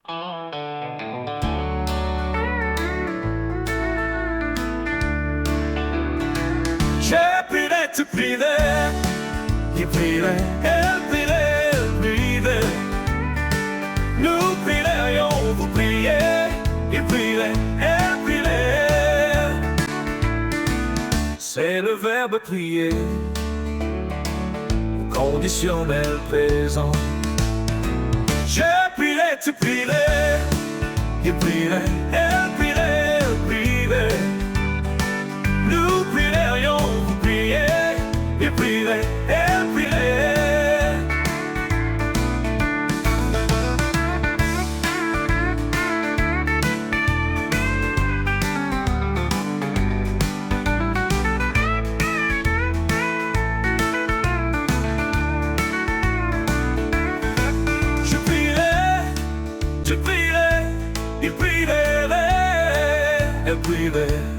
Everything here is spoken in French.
Je prierai, tu prierai, il prierai, elle prierai, elle prierai. Nous prierions, vous priez, il prierait, elle prierait. C'est le verbe prier, conditionnel présent. Je prierai, tu prierais, il prierait, elle prierait, elle prierait. Nous prierions, vous priez, il prierait, elle prierait. Je prierai, il prierait, elle prierait.